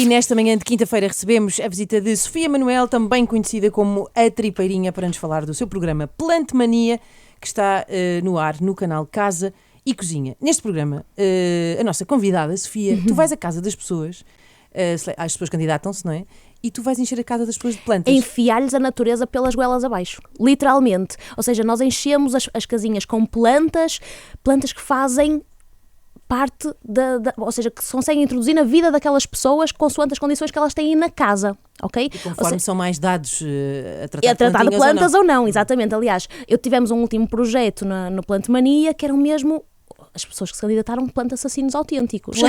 nesta manhã de quinta-feira recebemos a visita de Sofia Manuel, também conhecida como a Tripeirinha, para nos falar do seu programa Plantmania, que está no ar no canal Casa e Cozinha. Neste programa, a nossa convidada, Sofia, tu vais à casa das pessoas, as pessoas candidatam-se, não é? E tu vais encher a casa das pessoas de plantas. Enfiar-lhes a natureza pelas goelas abaixo, literalmente. Ou seja, nós enchemos as casinhas com plantas que fazem parte ou seja, que se conseguem introduzir na vida daquelas pessoas consoante as condições que elas têm na casa, ok? E conforme são mais dados a tratar de plantas ou não, exatamente. Aliás, tivemos um último projeto no Plantmania que eram mesmo as pessoas que se candidataram planta-assassinos autênticos.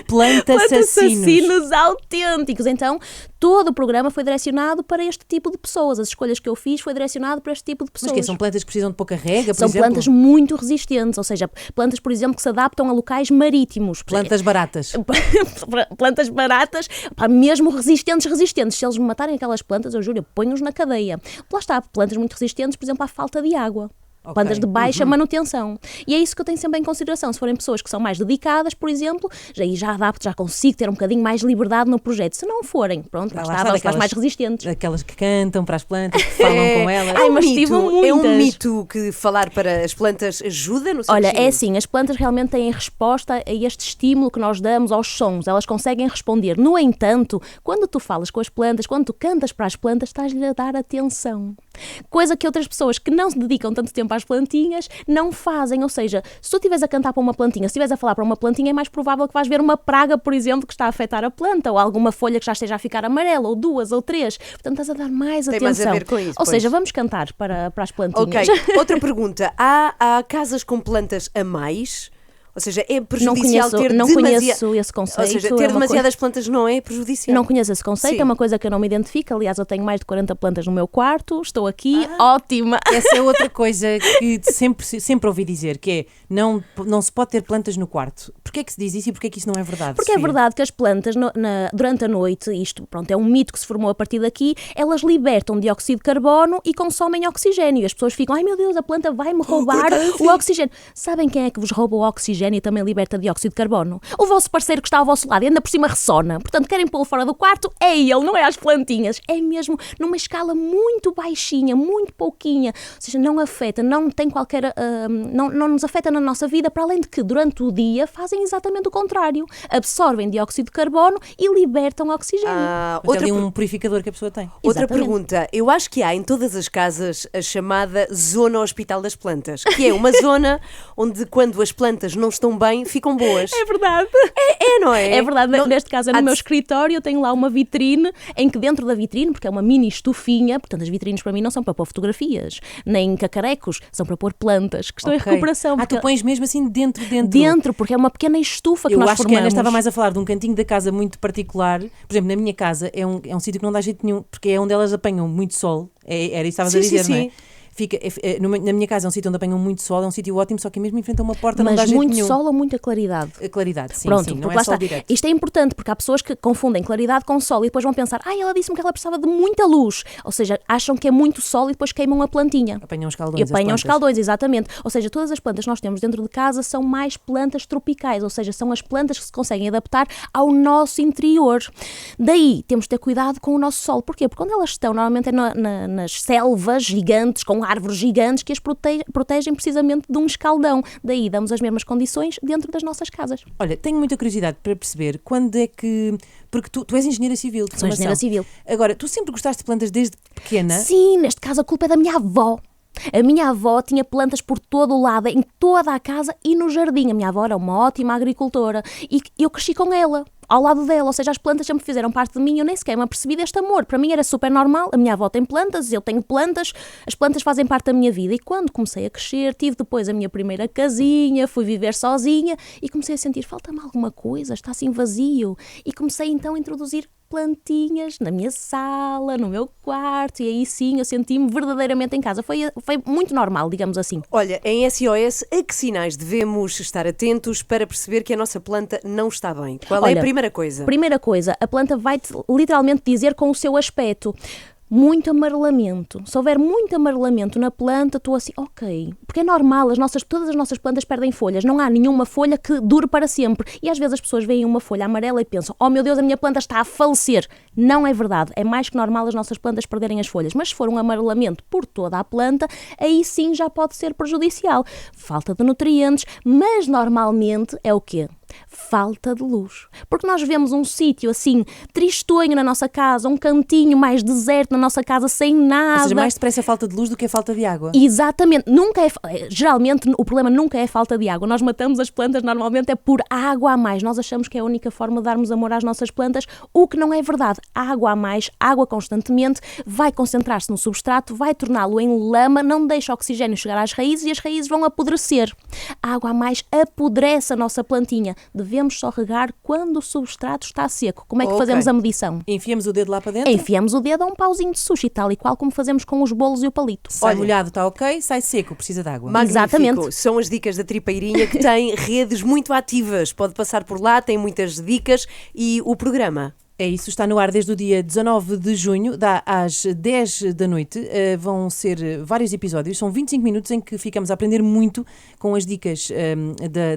Planta-assassinos autênticos. Então, todo o programa foi direcionado para este tipo de pessoas. As escolhas que eu fiz foi direcionado para este tipo de pessoas. Mas que são plantas que precisam de pouca rega, por São exemplo? plantas muito resistentes, ou seja, plantas, por exemplo, que se adaptam a locais marítimos. Plantas baratas. Plantas baratas, mesmo resistentes. Se eles me matarem aquelas plantas, eu juro, eu ponho-os na cadeia. Lá está, plantas muito resistentes, por exemplo, à falta de água. Okay. Plantas de baixa manutenção. E é isso que eu tenho sempre em consideração. Se forem pessoas que são mais dedicadas, por exemplo, já adapto, já consigo ter um bocadinho mais liberdade no projeto. Se não forem, pronto, vamos para as mais resistentes. Aquelas que cantam para as plantas, que falam com elas. É um mito que falar para as plantas ajuda no seu Olha, é assim, as plantas realmente têm resposta a este estímulo que nós damos aos sons. Elas conseguem responder. No entanto, quando tu falas com as plantas, quando tu cantas para as plantas, estás-lhe a dar atenção. Coisa que outras pessoas que não se dedicam tanto tempo às plantinhas não fazem, ou seja, se tu estiveres a cantar para uma plantinha, se estiveres a falar para uma plantinha, é mais provável que vais ver uma praga, por exemplo, que está a afetar a planta, ou alguma folha que já esteja a ficar amarela, ou 2 ou 3, portanto estás a dar mais atenção. Mais a ver com isso, ou seja, vamos cantar para as plantinhas. Ok, outra pergunta, há casas com plantas a mais? Ou seja, é prejudicial não conheço esse conceito. Ou seja, ter demasiadas plantas não é prejudicial? Não conheço esse conceito, Sim. É uma coisa que eu não me identifico. Aliás, eu tenho mais de 40 plantas no meu quarto, estou aqui, ótima. Essa é outra coisa que sempre ouvi dizer, que é, não se pode ter plantas no quarto. Porquê é que se diz isso e porquê é que isso não é verdade? Porque Sofia? É verdade que as plantas, durante a noite, isto pronto, é um mito que se formou a partir daqui, elas libertam dióxido de carbono e consomem oxigênio. E as pessoas ficam, ai meu Deus, a planta vai-me roubar o oxigênio. Sabem quem é que vos rouba o oxigênio e também liberta dióxido de carbono? O vosso parceiro que está ao vosso lado e ainda por cima ressona. Portanto, querem pô-lo fora do quarto? É ele, não é as plantinhas. É mesmo numa escala muito baixinha, muito pouquinha. Ou seja, não afeta, não tem qualquer... não nos afeta na nossa vida, para além de que durante o dia fazem exatamente o contrário. Absorvem dióxido de carbono e libertam oxigênio. Um purificador que a pessoa tem. Outra pergunta. Eu acho que há em todas as casas a chamada zona hospital das plantas, que é uma zona onde quando as plantas não estão bem, ficam boas. É verdade. Não é? É verdade. Neste caso, no meu escritório, eu tenho lá uma vitrine, em que dentro da vitrine, porque é uma mini estufinha, portanto as vitrines para mim não são para pôr fotografias, nem cacarecos, são para pôr plantas, que estão em recuperação. Tu pões mesmo assim dentro? Dentro, porque é uma pequena estufa que nós formamos. Eu acho que a Ana estava mais a falar de um cantinho da casa muito particular. Por exemplo, na minha casa é um sítio que não dá jeito nenhum, porque é onde elas apanham muito sol. Era isso que estavas a dizer, não é? Na minha casa é um sítio onde apanham muito sol, é um sítio ótimo, só que mesmo em frente a uma porta não dá jeito nenhum. Mas muito sol ou muita claridade? A claridade, sim, Pronto, sim, não é sol direto. Isto é importante, porque há pessoas que confundem claridade com sol e depois vão pensar, ela disse-me que ela precisava de muita luz. Ou seja, acham que é muito sol e depois queimam a plantinha. Apanham os caldões. Apanham os caldões, exatamente. Ou seja, todas as plantas que nós temos dentro de casa são mais plantas tropicais, ou seja, são as plantas que se conseguem adaptar ao nosso interior. Daí, temos de ter cuidado com o nosso sol. Porquê? Porque quando elas estão, normalmente é nas selvas gigantes, com árvores gigantes, que as protegem precisamente de um escaldão. Daí damos as mesmas condições dentro das nossas casas. Olha, tenho muita curiosidade para perceber quando é que... Porque tu és engenheira civil de formação. Sou engenheira civil. Agora, tu sempre gostaste de plantas desde pequena? Sim, neste caso a culpa é da minha avó. A minha avó tinha plantas por todo o lado, em toda a casa e no jardim. A minha avó era uma ótima agricultora e eu cresci com ela, ao lado dela, ou seja, as plantas sempre fizeram parte de mim e eu nem sequer me apercebi deste amor. Para mim era super normal, a minha avó tem plantas, eu tenho plantas, as plantas fazem parte da minha vida. E quando comecei a crescer, tive depois a minha primeira casinha, fui viver sozinha e comecei a sentir, falta-me alguma coisa, está assim vazio. E comecei então a introduzir plantinhas na minha sala, no meu quarto, e aí sim eu senti-me verdadeiramente em casa. Foi muito normal, digamos assim. Olha, em SOS, a que sinais devemos estar atentos para perceber que a nossa planta não está bem? Qual é a primeira coisa? Primeira coisa, a planta vai-te literalmente dizer com o seu aspecto. muito amarelamento, se houver muito amarelamento na planta, estou assim, ok, porque é normal, todas as nossas plantas perdem folhas, não há nenhuma folha que dure para sempre. E às vezes as pessoas veem uma folha amarela e pensam, oh meu Deus, a minha planta está a falecer. Não é verdade, é mais que normal as nossas plantas perderem as folhas, mas se for um amarelamento por toda a planta, aí sim já pode ser prejudicial. Falta de nutrientes, mas normalmente é o quê? Falta de luz. Porque nós vemos um sítio assim, tristonho na nossa casa, um cantinho mais deserto na nossa casa, sem nada. Ou seja, mais depressa é falta de luz do que a falta de água. Exatamente. Geralmente o problema nunca é a falta de água. Nós matamos as plantas normalmente é por água a mais. Nós achamos que é a única forma de darmos amor às nossas plantas, o que não é verdade. Água a mais, água constantemente, vai concentrar-se no substrato, vai torná-lo em lama, não deixa o oxigênio chegar às raízes e as raízes vão apodrecer. A água a mais apodrece a nossa plantinha. Devemos só regar quando o substrato está seco. Como é que fazemos a medição? Enfiamos o dedo lá para dentro? Enfiamos o dedo a um pauzinho de sushi, tal e qual como fazemos com os bolos e o palito. Sai molhado, está ok, sai seco, precisa de água. Magnífico. Exatamente. São as dicas da Tripeirinha, que tem redes muito ativas. Pode passar por lá, tem muitas dicas. E o programa? É isso, está no ar desde o dia 19 de junho, dá às 10 da noite. Vão ser vários episódios, são 25 minutos em que ficamos a aprender muito com as dicas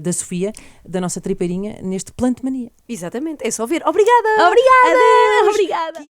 da Sofia, da nossa tripeirinha, neste Plante Mania. Exatamente, é só ver. Obrigada! Obrigada! Adeus. Obrigada!